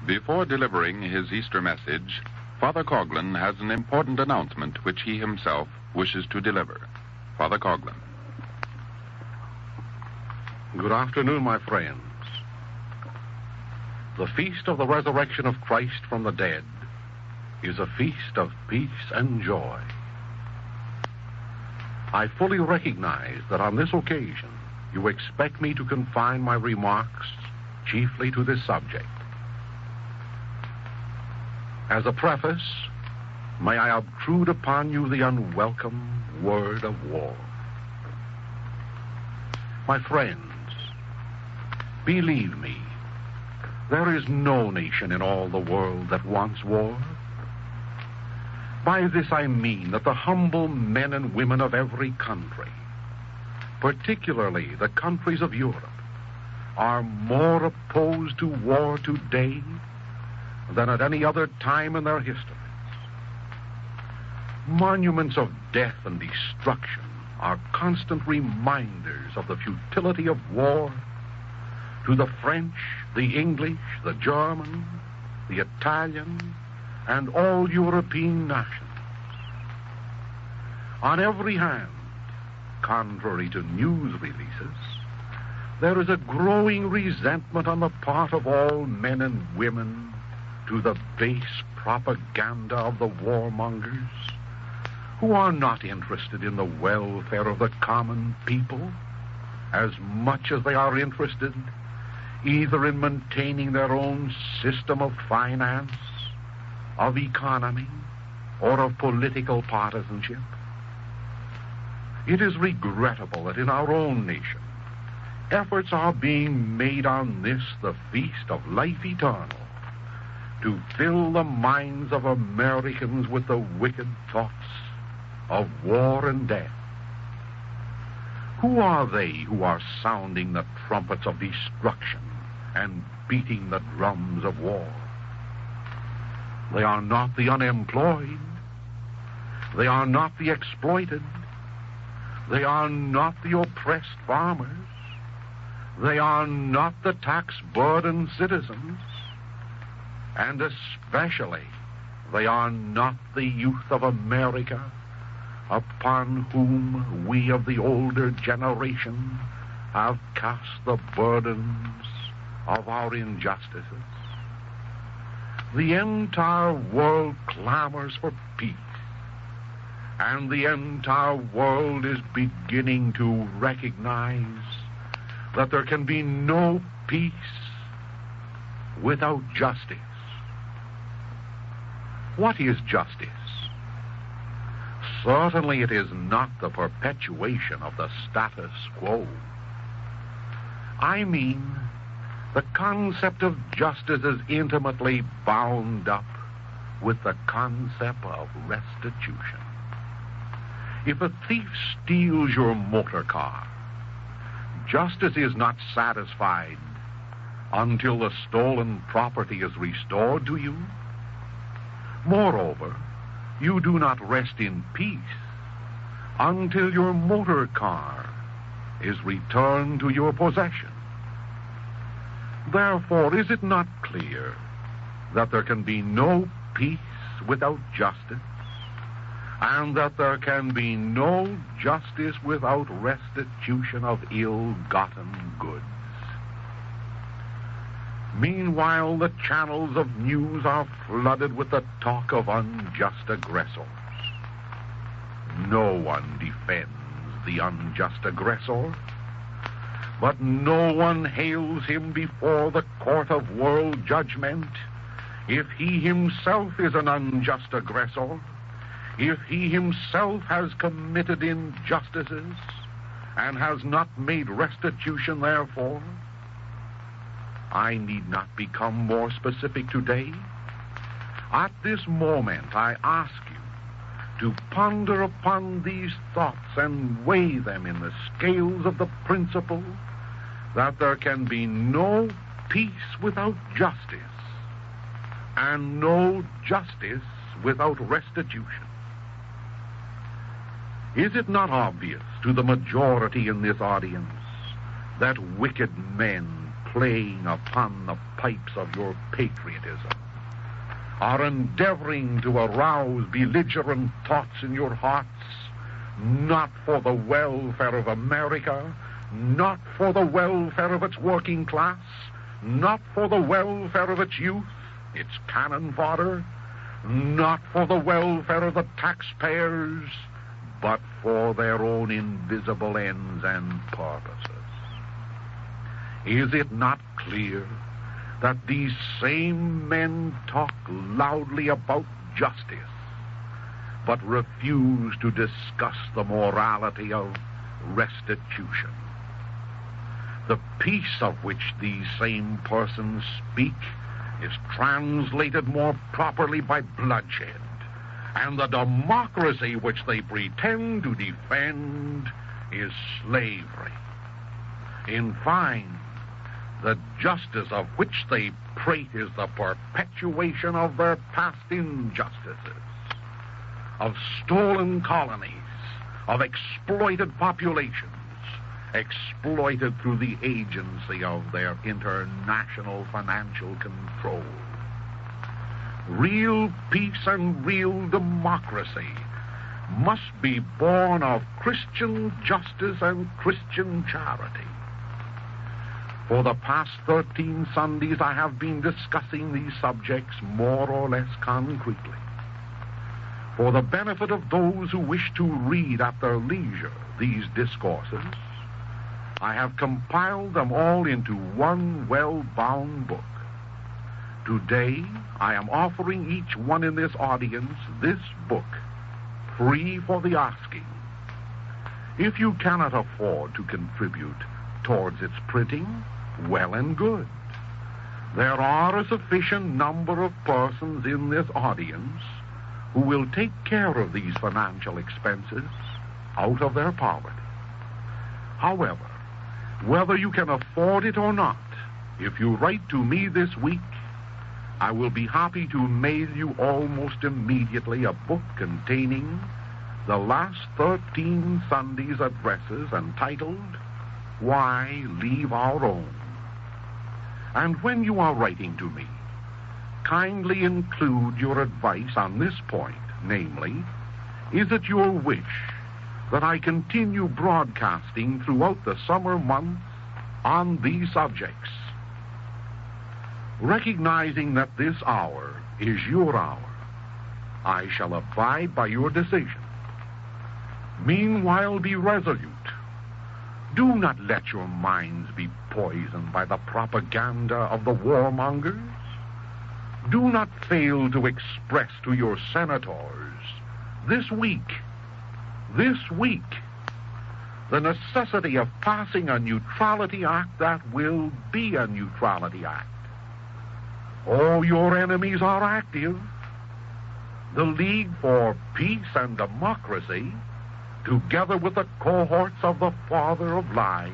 Before delivering his Easter message, Father Coughlin has an important announcement which he himself wishes to deliver. Father Coughlin. Good afternoon, my friends. The feast of the resurrection of Christ from the dead is a feast of peace and joy. I fully recognize that on this occasion you expect me to confine my remarks chiefly to this subject. As a preface, may I obtrude upon you the unwelcome word of war. My friends, believe me, there is no nation in all the world that wants war. By this I mean that the humble men and women of every country, particularly the countries of Europe, are more opposed to war today than at any other time in their histories. Monuments of death and destruction are constant reminders of the futility of war to the French, the English, the German, the Italian, and all European nations. On every hand, contrary to news releases, there is a growing resentment on the part of all men and women to the base propaganda of the warmongers, who are not interested in the welfare of the common people as much as they are interested either in maintaining their own system of finance, of economy, or of political partisanship. It is regrettable that in our own nation, efforts are being made on this, the feast of life eternal, to fill the minds of Americans with the wicked thoughts of war and death. Who are they who are sounding the trumpets of destruction and beating the drums of war? They are not the unemployed. They are not the exploited. They are not the oppressed farmers. They are not the tax-burdened citizens. And especially, they are not the youth of America, upon whom we of the older generation have cast the burdens of our injustices. The entire world clamors for peace, and the entire world is beginning to recognize that there can be no peace without justice. What is justice? Certainly it is not the perpetuation of the status quo. I mean, the concept of justice is intimately bound up with the concept of restitution. If a thief steals your motor car, justice is not satisfied until the stolen property is restored to you. Moreover, you do not rest in peace until your motor car is returned to your possession. Therefore, is it not clear that there can be no peace without justice, and that there can be no justice without restitution of ill-gotten goods? Meanwhile, the channels of news are flooded with the talk of unjust aggressors. No one defends the unjust aggressor, but no one hails him before the court of world judgment if he himself is an unjust aggressor, if he himself has committed injustices and has not made restitution therefore. I need not become more specific today. At this moment, I ask you to ponder upon these thoughts and weigh them in the scales of the principle that there can be no peace without justice, and no justice without restitution. Is it not obvious to the majority in this audience that wicked men playing upon the pipes of your patriotism, are endeavoring to arouse belligerent thoughts in your hearts, not for the welfare of America, not for the welfare of its working class, not for the welfare of its youth, its cannon fodder, not for the welfare of the taxpayers, but for their own invisible ends and purposes. Is it not clear that these same men talk loudly about justice, but refuse to discuss the morality of restitution? The peace of which these same persons speak is translated more properly by bloodshed, and the democracy which they pretend to defend is slavery. In fine, the justice of which they prate is the perpetuation of their past injustices, of stolen colonies, of exploited populations, exploited through the agency of their international financial control. Real peace and real democracy must be born of Christian justice and Christian charity. For the past 13 Sundays, I have been discussing these subjects more or less concretely. For the benefit of those who wish to read at their leisure these discourses, I have compiled them all into one well-bound book. Today, I am offering each one in this audience this book, free for the asking. If you cannot afford to contribute towards its printing, well and good. There are a sufficient number of persons in this audience who will take care of these financial expenses out of their poverty. However, whether you can afford it or not, if you write to me this week, I will be happy to mail you almost immediately a book containing the last 13 Sundays' addresses entitled, Why Leave Our Own? And when you are writing to me, kindly include your advice on this point, namely, is it your wish that I continue broadcasting throughout the summer months on these subjects? Recognizing that this hour is your hour, I shall abide by your decision. Meanwhile, be resolute. Do not let your minds be poisoned by the propaganda of the warmongers. Do not fail to express to your senators this week, the necessity of passing a neutrality act that will be a neutrality act. All your enemies are active. The League for Peace and Democracy, together with the cohorts of the Father of Lies,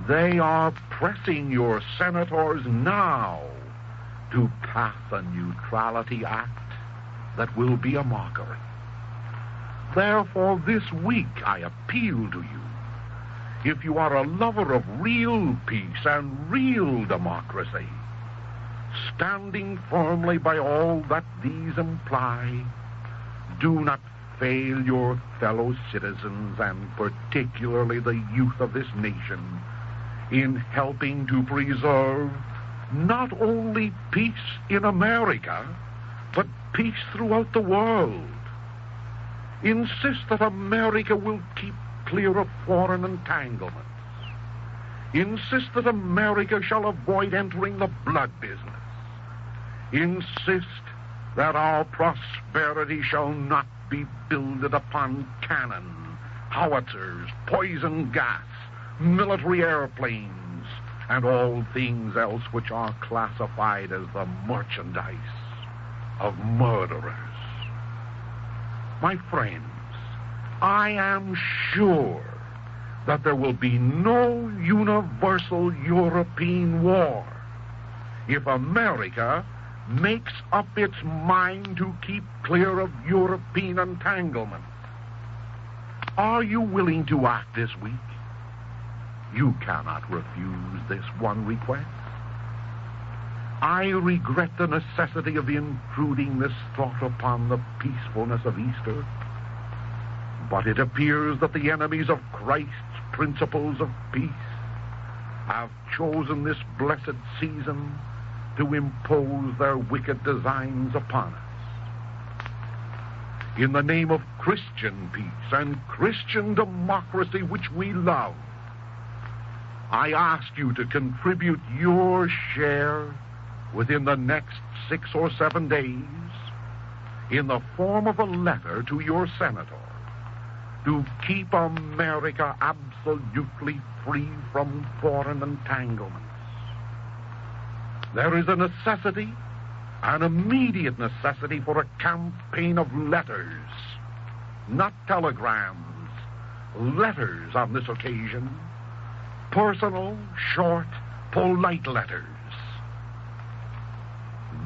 they are pressing your senators now to pass a neutrality act that will be a mockery. Therefore, this week I appeal to you. If you are a lover of real peace and real democracy, standing firmly by all that these imply, do not fail your fellow citizens, and particularly the youth of this nation, in helping to preserve not only peace in America, but peace throughout the world. Insist that America will keep clear of foreign entanglements. Insist that America shall avoid entering the blood business. Insist that our prosperity shall not be builded upon cannon, howitzers, poison gas, military airplanes, and all things else which are classified as the merchandise of murderers. My friends, I am sure that there will be no universal European war if America makes up its mind to keep clear of European entanglement. Are you willing to act this week? You cannot refuse this one request. I regret the necessity of intruding this thought upon the peacefulness of Easter, but it appears that the enemies of Christ's principles of peace have chosen this blessed season to impose their wicked designs upon us. In the name of Christian peace and Christian democracy, which we love, I ask you to contribute your share within the next 6 or 7 days in the form of a letter to your senator to keep America absolutely free from foreign entanglements. There is a necessity, an immediate necessity, for a campaign of letters, not telegrams, letters on this occasion, personal, short, polite letters,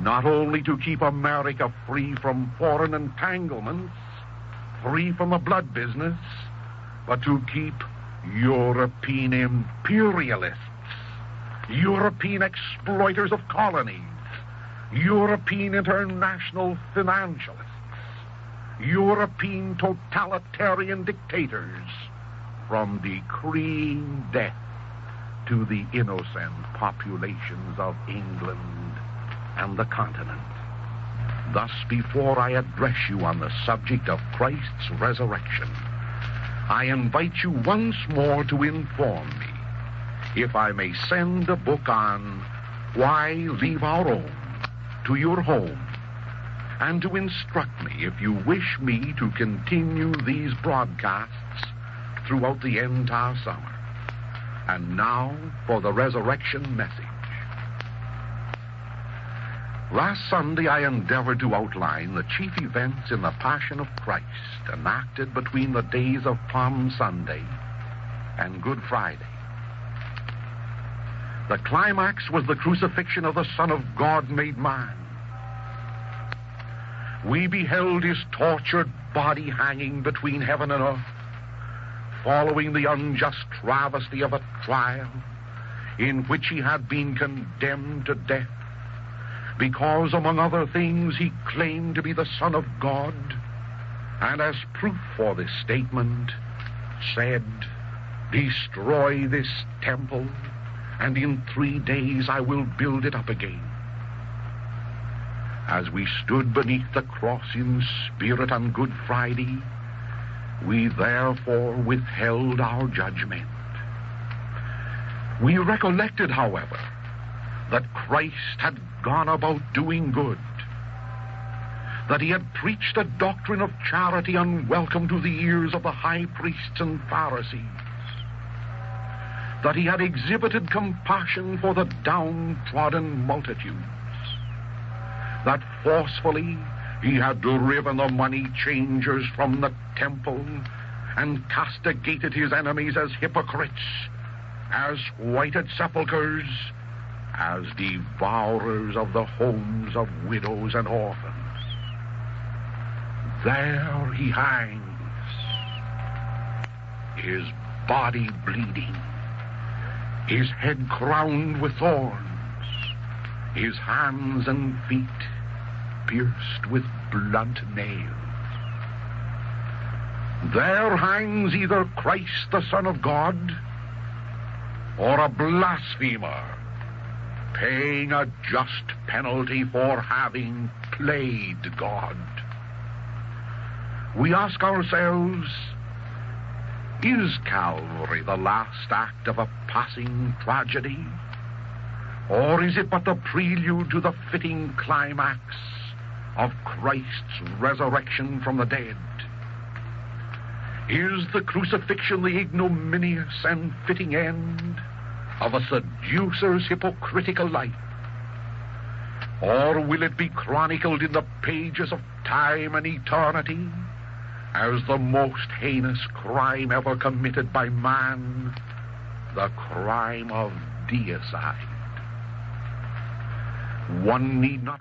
not only to keep America free from foreign entanglements, free from the blood business, but to keep European imperialists, European exploiters of colonies, European international financialists, European totalitarian dictators from decreeing death to the innocent populations of England and the continent. Thus, before I address you on the subject of Christ's resurrection, I invite you once more to inform me if I may send a book on Why Leave Our Own to your home, and to instruct me if you wish me to continue these broadcasts throughout the entire summer. And now for the resurrection message. Last Sunday I endeavored to outline the chief events in the Passion of Christ enacted between the days of Palm Sunday and Good Friday. The climax was the crucifixion of the Son of God made man. We beheld his tortured body hanging between heaven and earth, following the unjust travesty of a trial in which he had been condemned to death because, among other things, he claimed to be the Son of God, and as proof for this statement said, "Destroy this temple, and in 3 days I will build it up again." As we stood beneath the cross in spirit on Good Friday, we therefore withheld our judgment. We recollected, however, that Christ had gone about doing good, that he had preached a doctrine of charity unwelcome to the ears of the high priests and Pharisees, that he had exhibited compassion for the downtrodden multitudes, that forcefully he had driven the money changers from the temple and castigated his enemies as hypocrites, as whited sepulchres, as devourers of the homes of widows and orphans. There he hangs, his body bleeding, his head crowned with thorns, his hands and feet pierced with blunt nails. There hangs either Christ the Son of God or a blasphemer, paying a just penalty for having played God. We ask ourselves, is Calvary the last act of a passing tragedy? Or is it but the prelude to the fitting climax of Christ's resurrection from the dead? Is the crucifixion the ignominious and fitting end of a seducer's hypocritical life? Or will it be chronicled in the pages of time and eternity as the most heinous crime ever committed by man, the crime of deicide? One need not